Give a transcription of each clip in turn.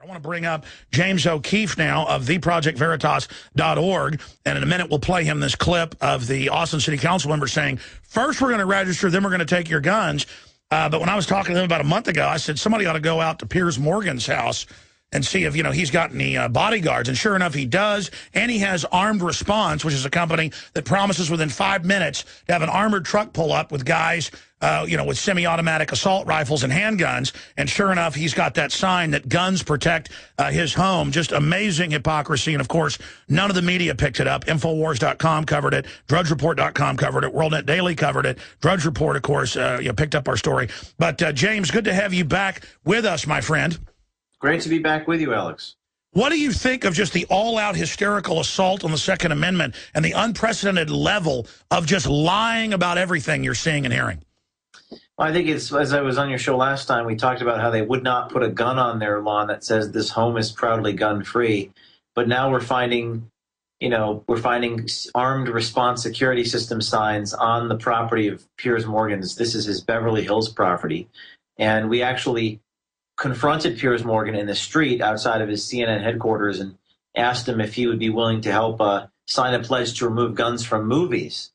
I want to bring up James O'Keefe now of theprojectveritas.org, and in a minute we'll play him this clip of the Austin City Council member saying, first we're going to register, then we're going to take your guns. But when I was talking to him about a month ago, I said somebody ought to go out to Piers Morgan's house and see if, he's got any bodyguards. And sure enough, he does. And he has Armed Response, which is a company that promises within 5 minutes to have an armored truck pull up with guys, with semi-automatic assault rifles and handguns. And sure enough, he's got that sign that guns protect his home. Just amazing hypocrisy. And, of course, none of the media picked it up. Infowars.com covered it. DrudgeReport.com covered it. WorldNet Daily covered it. Drudge Report, of course, picked up our story. But, James, good to have you back with us, my friend. Great to be back with you, Alex. What do you think of just the all-out hysterical assault on the Second Amendment and the unprecedented level of just lying about everything you're seeing and hearing? Well, I think it's, as I was on your show last time, we talked about how they would not put a gun on their lawn that says this home is proudly gun-free. But now we're finding, armed response security system signs on the property of Piers Morgan's. This is his Beverly Hills property. And we actually confronted Piers Morgan in the street outside of his CNN headquarters and asked him if he would be willing to help sign a pledge to remove guns from movies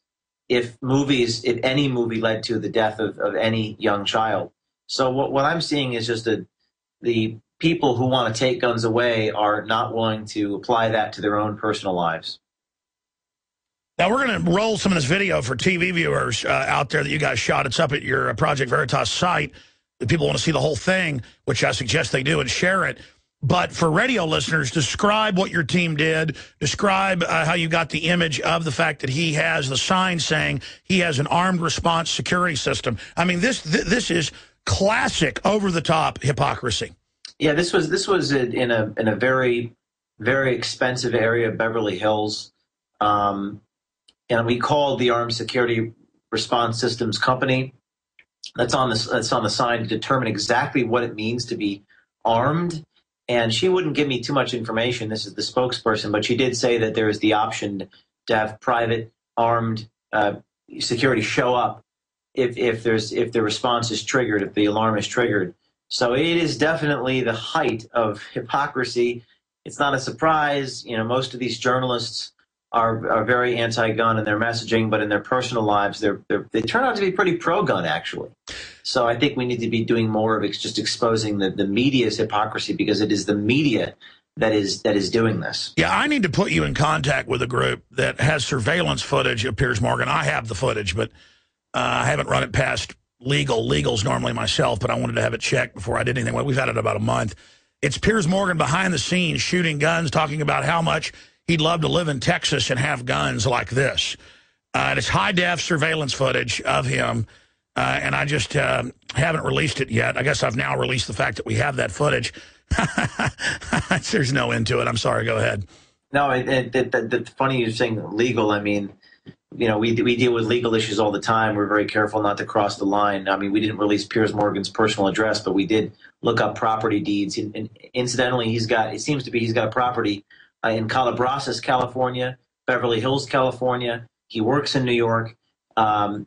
if any movie led to the death of any young child. So what I'm seeing is just the people who want to take guns away are not willing to apply that to their own personal lives. Now, we're going to roll some of this video for TV viewers out there that you guys shot. It's up at your Project Veritas site. If people want to see the whole thing, which I suggest they do, and share it. But for radio listeners, describe what your team did. Describe how you got the image of the fact that he has the sign saying he has an armed response security system. I mean, this is classic over-the-top hypocrisy. Yeah, this was in a very, very expensive area of Beverly Hills, and we called the Armed Security Response Systems Company. That's on the sign to determine exactly what it means to be armed. And she wouldn't give me too much information. This is the spokesperson, but she did say that there is the option to have private armed security show up if the response is triggered, if the alarm is triggered. So it is definitely the height of hypocrisy. It's not a surprise. Most of these journalists are very anti-gun in their messaging, but in their personal lives, they turn out to be pretty pro-gun, actually. So I think we need to be doing more of just exposing the media's hypocrisy, because it is the media that is doing this. Yeah, I need to put you in contact with a group that has surveillance footage of Piers Morgan. I have the footage, but I haven't run it past legals normally myself, but I wanted to have it checked before I did anything. Well, we've had it about a month. It's Piers Morgan behind the scenes shooting guns, talking about how much he'd love to live in Texas and have guns like this. And it's high-def surveillance footage of him, and I just haven't released it yet. I guess I've now released the fact that we have that footage. There's no end to it. I'm sorry. Go ahead. No, it's funny you're saying legal. I mean, we deal with legal issues all the time. We're very careful not to cross the line. I mean, we didn't release Piers Morgan's personal address, but we did look up property deeds. And incidentally, he's got a property in Calabasas, California, Beverly Hills, California. He works in New York. Some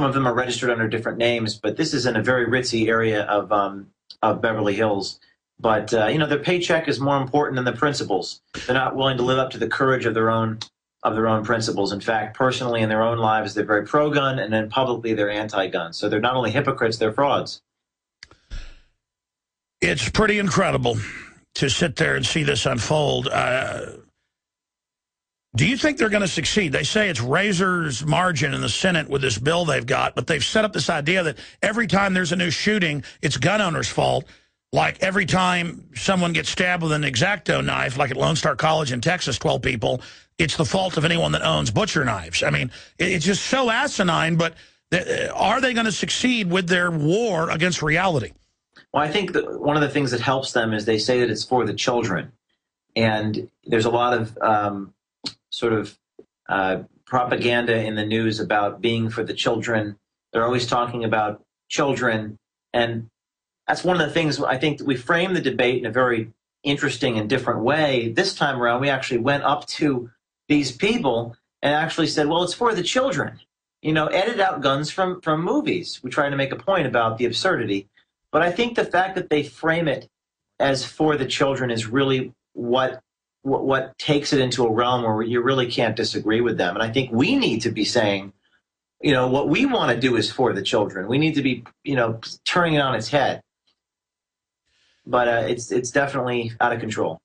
of them are registered under different names, but this is in a very ritzy area of Beverly Hills. But their paycheck is more important than the principles. They're not willing to live up to the courage of their own principles. In fact, personally in their own lives, they're very pro-gun, and then publicly they're anti-gun. So they're not only hypocrites, they're frauds. It's pretty incredible to sit there and see this unfold. Do you think they're going to succeed? They say it's razor's margin in the Senate with this bill they've got, but they've set up this idea that every time there's a new shooting, it's gun owners' fault. Like every time someone gets stabbed with an X-Acto knife, like at Lone Star College in Texas, 12 people, it's the fault of anyone that owns butcher knives. I mean, it's just so asinine, but are they going to succeed with their war against reality? Well, I think that one of the things that helps them is they say that it's for the children. And there's a lot of propaganda in the news about being for the children. They're always talking about children. And that's one of the things I think that we frame the debate in a very interesting and different way. This time around, we actually went up to these people and actually said, well, it's for the children. Edit out guns from movies. We try to make a point about the absurdity. But I think the fact that they frame it as for the children is really what takes it into a realm where you really can't disagree with them. And I think we need to be saying, what we want to do is for the children. We need to be, turning it on its head. But it's definitely out of control.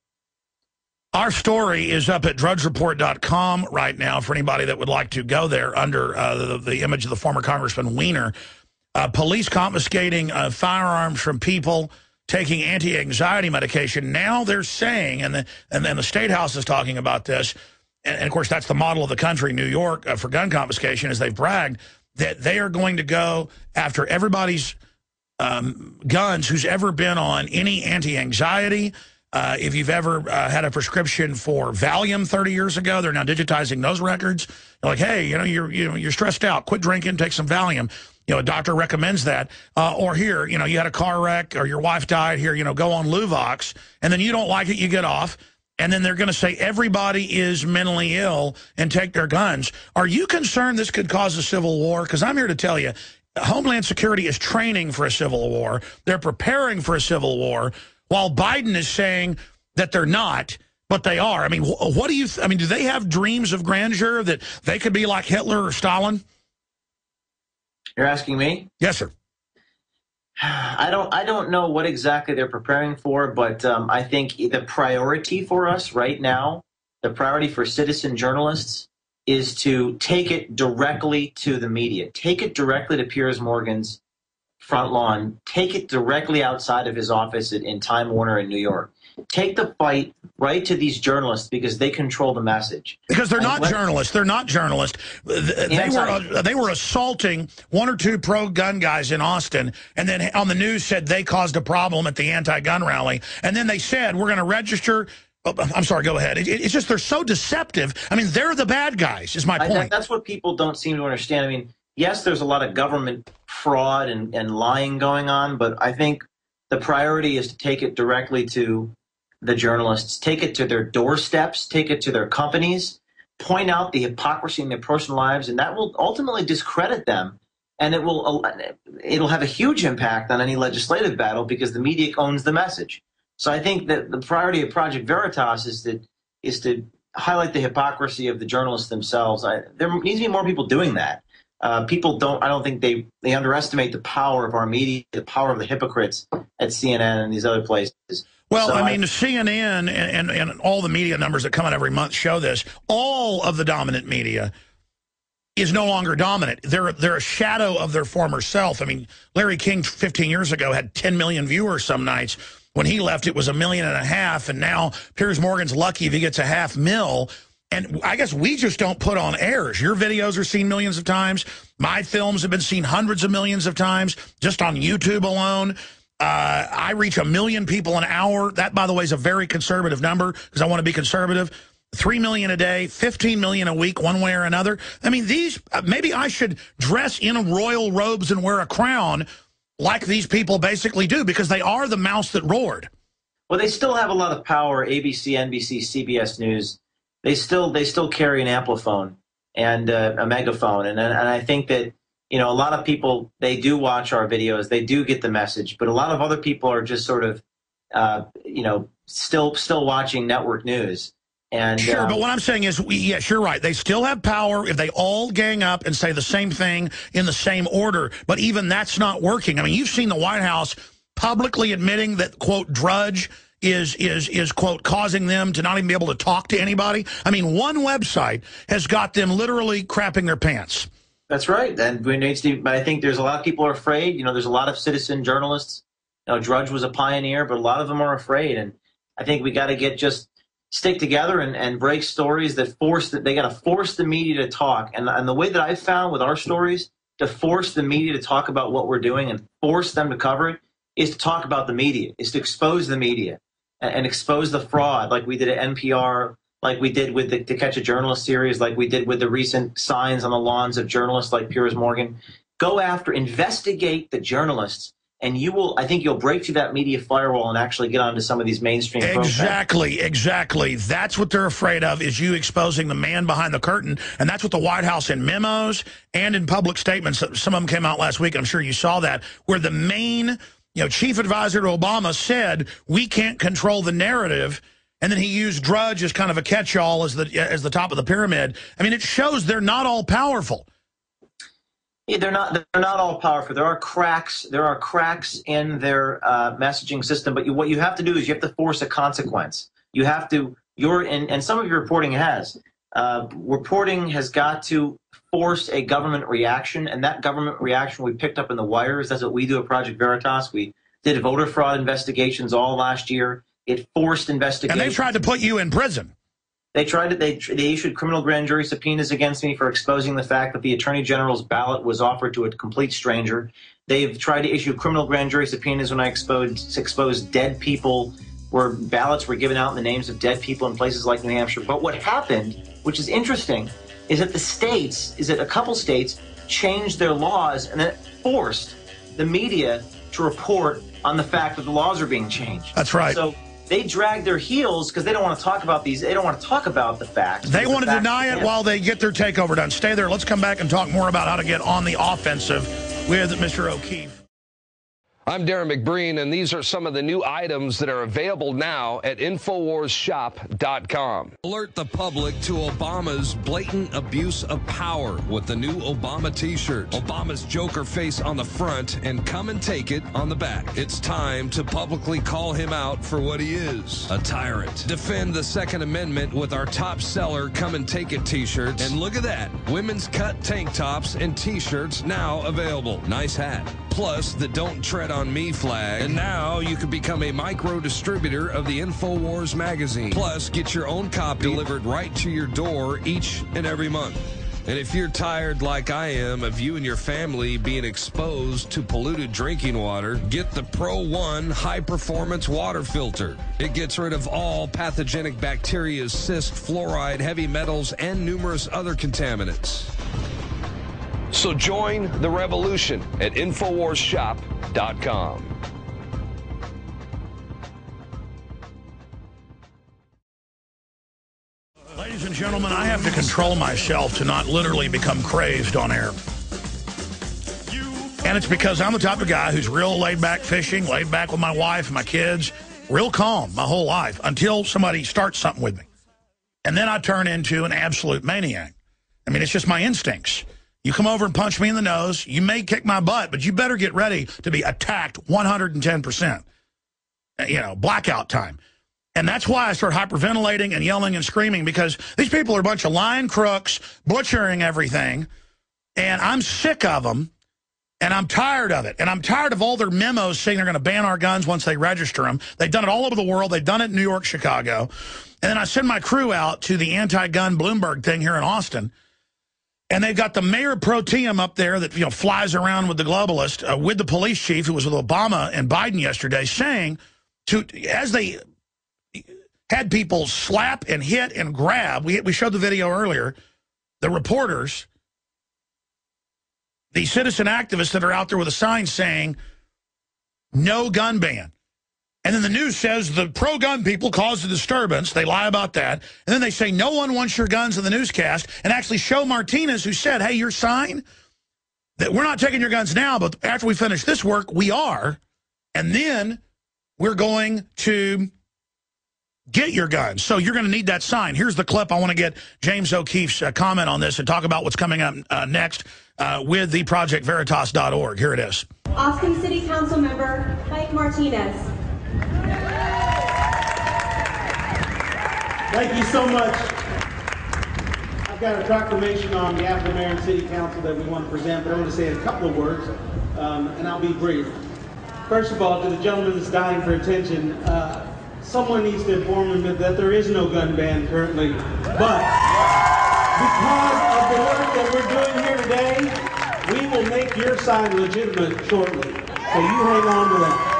Our story is up at drudgereport.com right now for anybody that would like to go there under the image of the former Congressman Weiner. Police confiscating firearms from people taking anti-anxiety medication. Now they're saying, and then the State House is talking about this, and of course that's the model of the country, New York, for gun confiscation, as they've bragged, that they are going to go after everybody's guns who's ever been on any anti-anxiety. If you've ever had a prescription for Valium 30 years ago, they're now digitizing those records. They're like, hey, you're stressed out. Quit drinking, take some Valium. A doctor recommends that. Or here, you had a car wreck or your wife died. Here, go on Luvox. And then you don't like it, you get off. And then they're going to say everybody is mentally ill and take their guns. Are you concerned this could cause a civil war? Because I'm here to tell you, Homeland Security is training for a civil war. They're preparing for a civil war, while Biden is saying that they're not, but they are. I mean, what do you? Do they have dreams of grandeur that they could be like Hitler or Stalin? You're asking me? Yes, sir. I don't know what exactly they're preparing for, but I think the priority for us right now, the priority for citizen journalists, is to take it directly to the media. Take it directly to Piers Morgan's front lawn. Take it directly outside of his office in Time Warner in New York. Take the fight right to these journalists because they control the message. Because they're not journalists. They're not journalists. They were assaulting one or two pro-gun guys in Austin, and then on the news said they caused a problem at the anti-gun rally. And then they said, we're going to register. Oh, I'm sorry, go ahead. It's just they're so deceptive. I mean, they're the bad guys, is my point. That's what people don't seem to understand. I mean, yes, there's a lot of government fraud and lying going on, but I think the priority is to take it directly to the journalists, take it to their doorsteps, take it to their companies, point out the hypocrisy in their personal lives, and that will ultimately discredit them. And it'll have a huge impact on any legislative battle because the media owns the message. So I think that the priority of Project Veritas is to highlight the hypocrisy of the journalists themselves. There needs to be more people doing that. People I don't think they underestimate the power of our media, the power of the hypocrites at CNN and these other places. Well, so CNN and all the media numbers that come out every month show this. All of the dominant media is no longer dominant. They're a shadow of their former self. I mean, Larry King 15 years ago had 10 million viewers some nights. When he left, it was 1.5 million, and now Piers Morgan's lucky if he gets 500,000. And I guess we just don't put on airs. Your videos are seen millions of times. My films have been seen hundreds of millions of times just on YouTube alone. I reach 1 million people an hour. That, by the way, is a very conservative number because I want to be conservative. 3 million a day, 15 million a week, one way or another. I mean, maybe I should dress in royal robes and wear a crown like these people basically do because they are the mouse that roared. Well, they still have a lot of power. ABC, NBC, CBS News. They still carry an ampliphone and a megaphone, and I think that a lot of people, they do watch our videos, they do get the message, but a lot of other people are just sort of still watching network news. And sure, but what I'm saying is, yes, you're right. They still have power if they all gang up and say the same thing in the same order. But even that's not working. I mean, you've seen the White House publicly admitting that, quote, Drudge is quote, causing them to not even be able to talk to anybody. I mean, one website has got them literally crapping their pants. That's right. And but I think there's a lot of people are afraid. There's a lot of citizen journalists. Drudge was a pioneer, but a lot of them are afraid. And I think we got to stick together and break stories they got to force the media to talk. And the way that I've found with our stories, to force the media to talk about what we're doing and force them to cover it, is to talk about the media, is to expose the media and expose the fraud like we did at NPR, like we did with the To Catch a Journalist series, like we did with the recent signs on the lawns of journalists like Piers Morgan. Go after, investigate the journalists, and I think you'll break through that media firewall and actually get onto some of these mainstream programs. Exactly. That's what they're afraid of, is you exposing the man behind the curtain. And that's what the White House in memos and in public statements, some of them came out last week, I'm sure you saw that, where the main chief advisor to Obama said, we can't control the narrative. And then he used Drudge as kind of a catch-all as the top of the pyramid. I mean, it shows they're not all powerful. Yeah, they're not all powerful. There are cracks. There are cracks in their messaging system. But what you have to do is you have to force a consequence. You have to. And some of your reporting has. Reporting has got to force a government reaction, and that government reaction we picked up in the wires. That's what we do at Project Veritas. We did voter fraud investigations all last year. It forced investigations. And they tried to put you in prison. They tried to. They issued criminal grand jury subpoenas against me for exposing the fact that the Attorney General's ballot was offered to a complete stranger. They've tried to issue criminal grand jury subpoenas when I exposed dead people, where ballots were given out in the names of dead people in places like New Hampshire. But what happened, which is interesting, is that a couple states changed their laws and then forced the media to report on the fact that the laws are being changed. That's right. So they drag their heels because they don't want to talk about these. They don't want to talk about the facts. They want to deny it while they get their takeover done. Stay there. Let's come back and talk more about how to get on the offensive with Mr. O'Keefe. I'm Darren McBreen, and these are some of the new items that are available now at InfoWarsShop.com. Alert the public to Obama's blatant abuse of power with the new Obama t-shirt. Obama's Joker face on the front and come and take it on the back. It's time to publicly call him out for what he is, a tyrant. Defend the Second Amendment with our top seller Come and Take It t-shirts. And look at that, women's cut tank tops and t-shirts now available. Nice hat. Plus the Don't Tread on Me flag. And now you can become a micro distributor of the InfoWars magazine. Plus, get your own copy delivered right to your door each and every month. And if you're tired like I am of you and your family being exposed to polluted drinking water, get the Pro One high performance water filter. It gets rid of all pathogenic bacteria, cyst, fluoride, heavy metals, and numerous other contaminants. So join the revolution at InfoWarsShop.com. Ladies and gentlemen, I have to control myself to not literally become crazed on air. And it's because I'm the type of guy who's real laid back fishing, laid back with my wife and my kids, real calm my whole life until somebody starts something with me. And then I turn into an absolute maniac. I mean, it's just my instincts. You come over and punch me in the nose, you may kick my butt, but you better get ready to be attacked 110%. Blackout time. And that's why I start hyperventilating and yelling and screaming, because these people are a bunch of lying crooks, butchering everything, and I'm sick of them, and I'm tired of it. And I'm tired of all their memos saying they're going to ban our guns once they register them. They've done it all over the world. They've done it in New York, Chicago. And then I send my crew out to the anti-gun Bloomberg thing here in Austin. And they've got the mayor pro tem up there that flies around with the globalist, with the police chief who was with Obama and Biden yesterday, saying as they had people slap and hit and grab. We showed the video earlier. The reporters, the citizen activists that are out there with a sign saying no gun ban. And then the news says the pro-gun people caused a disturbance. They lie about that. And then they say no one wants your guns in the newscast, and actually show Martinez, who said, hey, your sign, that we're not taking your guns now, but after we finish this work, we are. And then we're going to get your guns. So you're going to need that sign. Here's the clip. I want to get James O'Keefe's comment on this and talk about what's coming up next with the ProjectVeritas.org. Here it is. Austin City Council member Mike Martinez. Thank you so much. I've got a proclamation on behalf of the Mayor and City Council that we want to present, but I want to say a couple of words, and I'll be brief. First of all, to the gentleman that's dying for attention, someone needs to inform him that there is no gun ban currently, but because of the work that we're doing here today, we will make your sign legitimate shortly. So you hang on to that.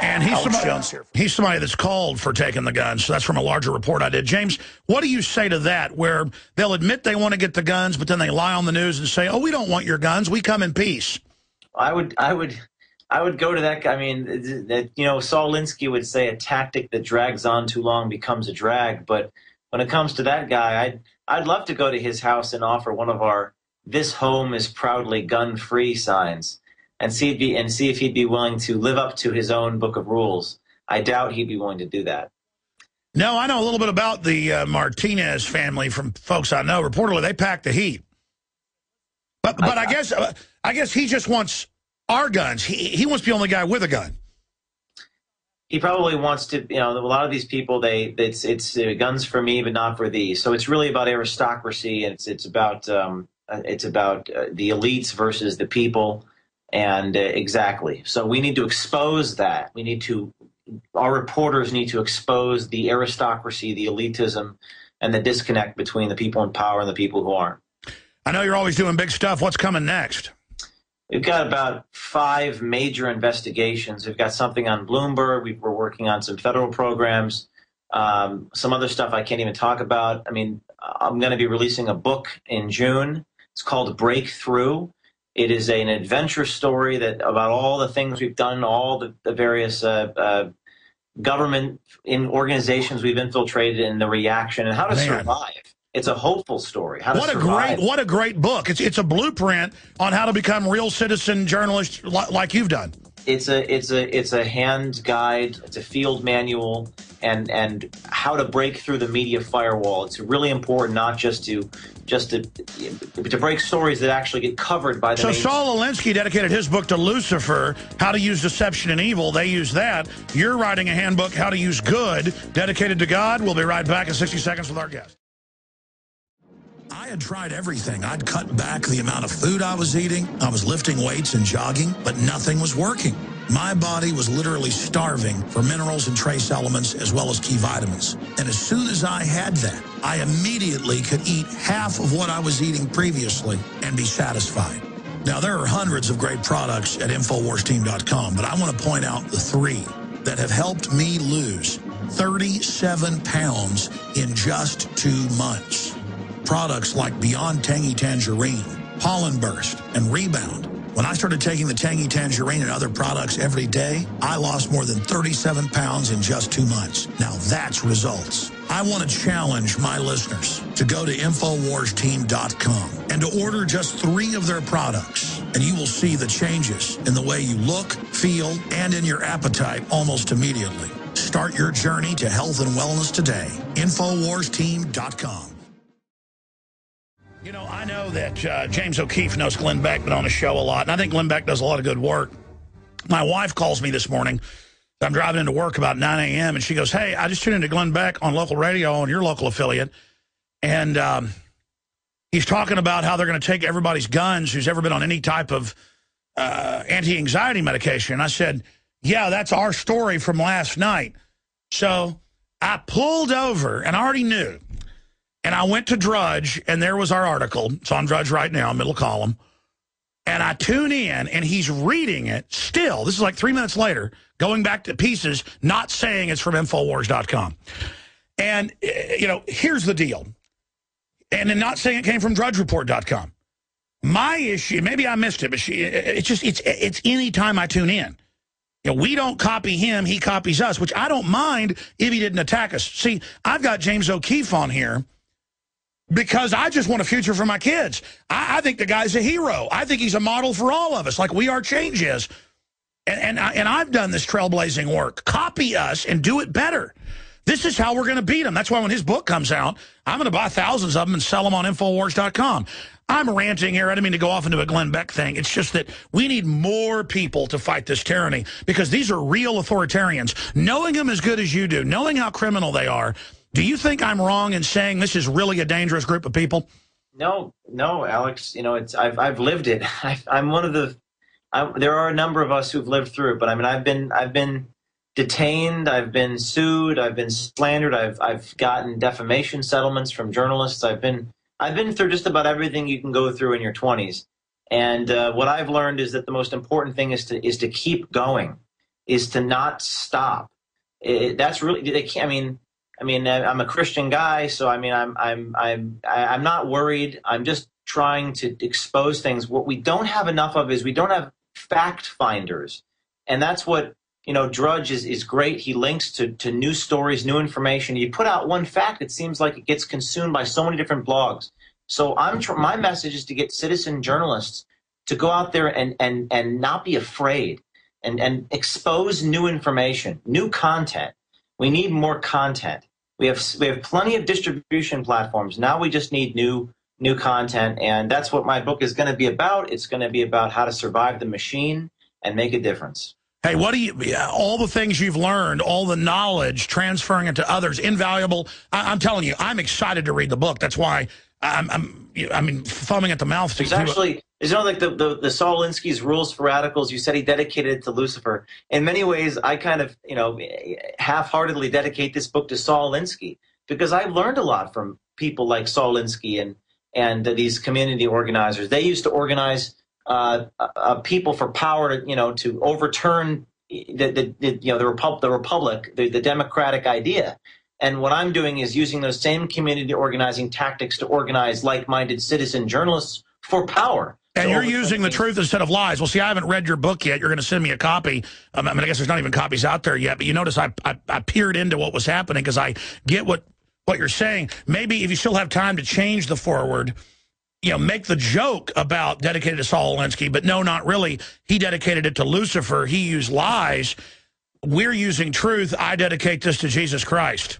And he's somebody that's called for taking the guns. So that's from a larger report I did. James, what do you say to that, where they'll admit they want to get the guns, but then they lie on the news and say, oh, we don't want your guns. We come in peace. I would go to that. I mean, Saul Alinsky would say a tactic that drags on too long becomes a drag. But when it comes to that guy, I'd love to go to his house and offer one of our "This home is proudly gun-free" signs. and see if he'd be willing to live up to his own book of rules. I doubt he'd be willing to do that. No, I know a little bit about the Martinez family from folks I know. Reportedly, they pack the heat. But I guess he just wants our guns. He wants to be the only guy with a gun. He probably wants to, a lot of these people, it's guns for me, but not for thee. So it's really about aristocracy, and it's about the elites versus the people, and exactly. So we need to expose that. Our reporters need to expose the aristocracy, the elitism, and the disconnect between the people in power and the people who aren't. I know you're always doing big stuff. What's coming next? We've got about 5 major investigations. We've got something on Bloomberg. We're working on some federal programs. Some other stuff I can't even talk about. I mean, I'm going to be releasing a book in June. It's called Breakthrough. It is an adventure story about all the things we've done, all the various government organizations we've infiltrated, and the reaction, and how to survive. It's a hopeful story. How to survive. What a great book! It's a blueprint on how to become real citizen journalists like you've done. It's a hand guide. It's a field manual, and how to break through the media firewall. It's really important, not just to break stories that actually get covered by the. So Saul Alinsky dedicated his book to Lucifer, How to Use Deception and Evil. They use that. You're writing a handbook, How to Use Good, dedicated to God. We'll be right back in 60 seconds with our guest. I had tried everything. I'd cut back the amount of food I was eating. I was lifting weights and jogging, but nothing was working. My body was literally starving for minerals and trace elements as well as key vitamins. And as soon as I had that, I immediately could eat half of what I was eating previously and be satisfied. Now, there are hundreds of great products at InfoWarsTeam.com, but I want to point out the 3 that have helped me lose 37 pounds in just 2 months. Products like Beyond Tangy Tangerine, Pollen Burst, and Rebound. When I started taking the Tangy Tangerine and other products every day, I lost more than 37 pounds in just 2 months. Now that's results. I want to challenge my listeners to go to InfoWarsTeam.com and to order just 3 of their products, and you will see the changes in the way you look, feel, and in your appetite almost immediately. Start your journey to health and wellness today. InfoWarsTeam.com. You know, I know that James O'Keefe knows Glenn Beck, been on the show a lot, and I think Glenn Beck does a lot of good work. My wife calls me this morning. I'm driving into work about 9 a.m., and she goes, hey, I just tuned into Glenn Beck on local radio on your local affiliate, and he's talking about how they're going to take everybody's guns who's ever been on any type of anti-anxiety medication. And I said, yeah, that's our story from last night. So I pulled over, and I already knew. And I went to Drudge, and there was our article. It's on Drudge right now, middle column. And I tune in, and he's reading it still. This is like 3 minutes later, going back to pieces, not saying it's from Infowars.com. And, here's the deal. And then not saying it came from DrudgeReport.com. My issue, maybe I missed it, but it's any time I tune in. We don't copy him, he copies us, which I don't mind if he didn't attack us. See, I've got James O'Keefe on here because I just want a future for my kids. I think the guy's a hero. I think he's a model for all of us, like We Are Change is. And I've done this trailblazing work. Copy us and do it better. This is how we're going to beat him. That's why when his book comes out, I'm going to buy thousands of them and sell them on Infowars.com. I'm ranting here. I didn't mean to go off into a Glenn Beck thing. It's just that we need more people to fight this tyranny because these are real authoritarians. Knowing them as good as you do, knowing how criminal they are, do you think I'm wrong in saying this is really a dangerous group of people? No, Alex. I've lived it. I'm one of the. There are a number of us who've lived through it, but I mean, I've been detained, I've been sued, I've been slandered, I've gotten defamation settlements from journalists. I've been through just about everything you can go through in your 20s. And what I've learned is that the most important thing is to keep going, is to not stop. That's really they can't. I mean, I'm a Christian guy, so I mean, I'm not worried. I'm just trying to expose things. What we don't have enough of is we don't have fact finders, and that's what Drudge is great. He links to new stories, new information. You put out one fact, it seems like it gets consumed by so many different blogs. So my message is to get citizen journalists to go out there and not be afraid and expose new information, new content. We need more content. We have plenty of distribution platforms. Now we just need new content, and that's what my book is going to be about. It's going to be about how to survive the machine and make a difference. Hey, what do you, all the things you've learned, all the knowledge, transferring it to others, invaluable. I'm telling you, I'm excited to read the book. That's why I'm foaming at the mouth. There's actually, like the Saul Alinsky's Rules for Radicals, you said he dedicated it to Lucifer. In many ways, I kind of, half-heartedly dedicate this book to Saul Alinsky, because I learned a lot from people like Saul Alinsky and these community organizers. They used to organize people for power, to overturn the republic, the democratic idea. And what I'm doing is using those same community organizing tactics to organize like-minded citizen journalists for power. And you're using the truth instead of lies. Well, see, I haven't read your book yet. You're going to send me a copy. I guess there's not even copies out there yet. But you notice I peered into what was happening because I get what you're saying. Maybe if you still have time to change the forward, make the joke about dedicated to Saul Alinsky, but no, not really. He dedicated it to Lucifer. He used lies. We're using truth. I dedicate this to Jesus Christ.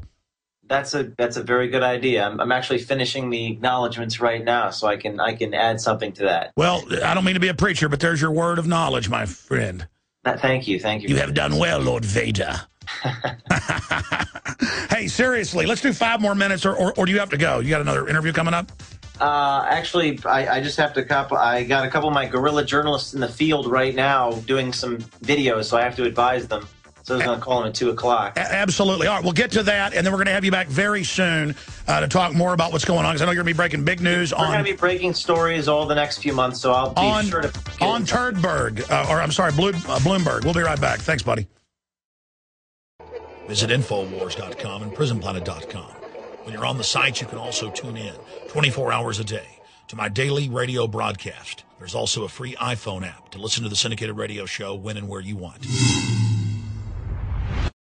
That's a very good idea. I'm actually finishing the acknowledgments right now, so I can add something to that. Well, I don't mean to be a preacher, but there's your word of knowledge, my friend. Thank you. You have done well, Lord Vader. Hey, seriously, let's do 5 more minutes, or do you have to go? You got another interview coming up? Actually, I just have to I got a couple of my guerrilla journalists in the field right now doing some videos, so I have to advise them. So I was going to call them at 2 o'clock. Absolutely. All right, we'll get to that, and then we're going to have you back very soon to talk more about what's going on, because I know you're going to be breaking big news. We're going to be breaking stories all the next few months, so I'll be sure to... On Bloomberg. We'll be right back. Thanks, buddy. Visit Infowars.com and PrisonPlanet.com. When you're on the site, you can also tune in 24 hours a day to my daily radio broadcast. There's also a free iPhone app to listen to the syndicated radio show when and where you want.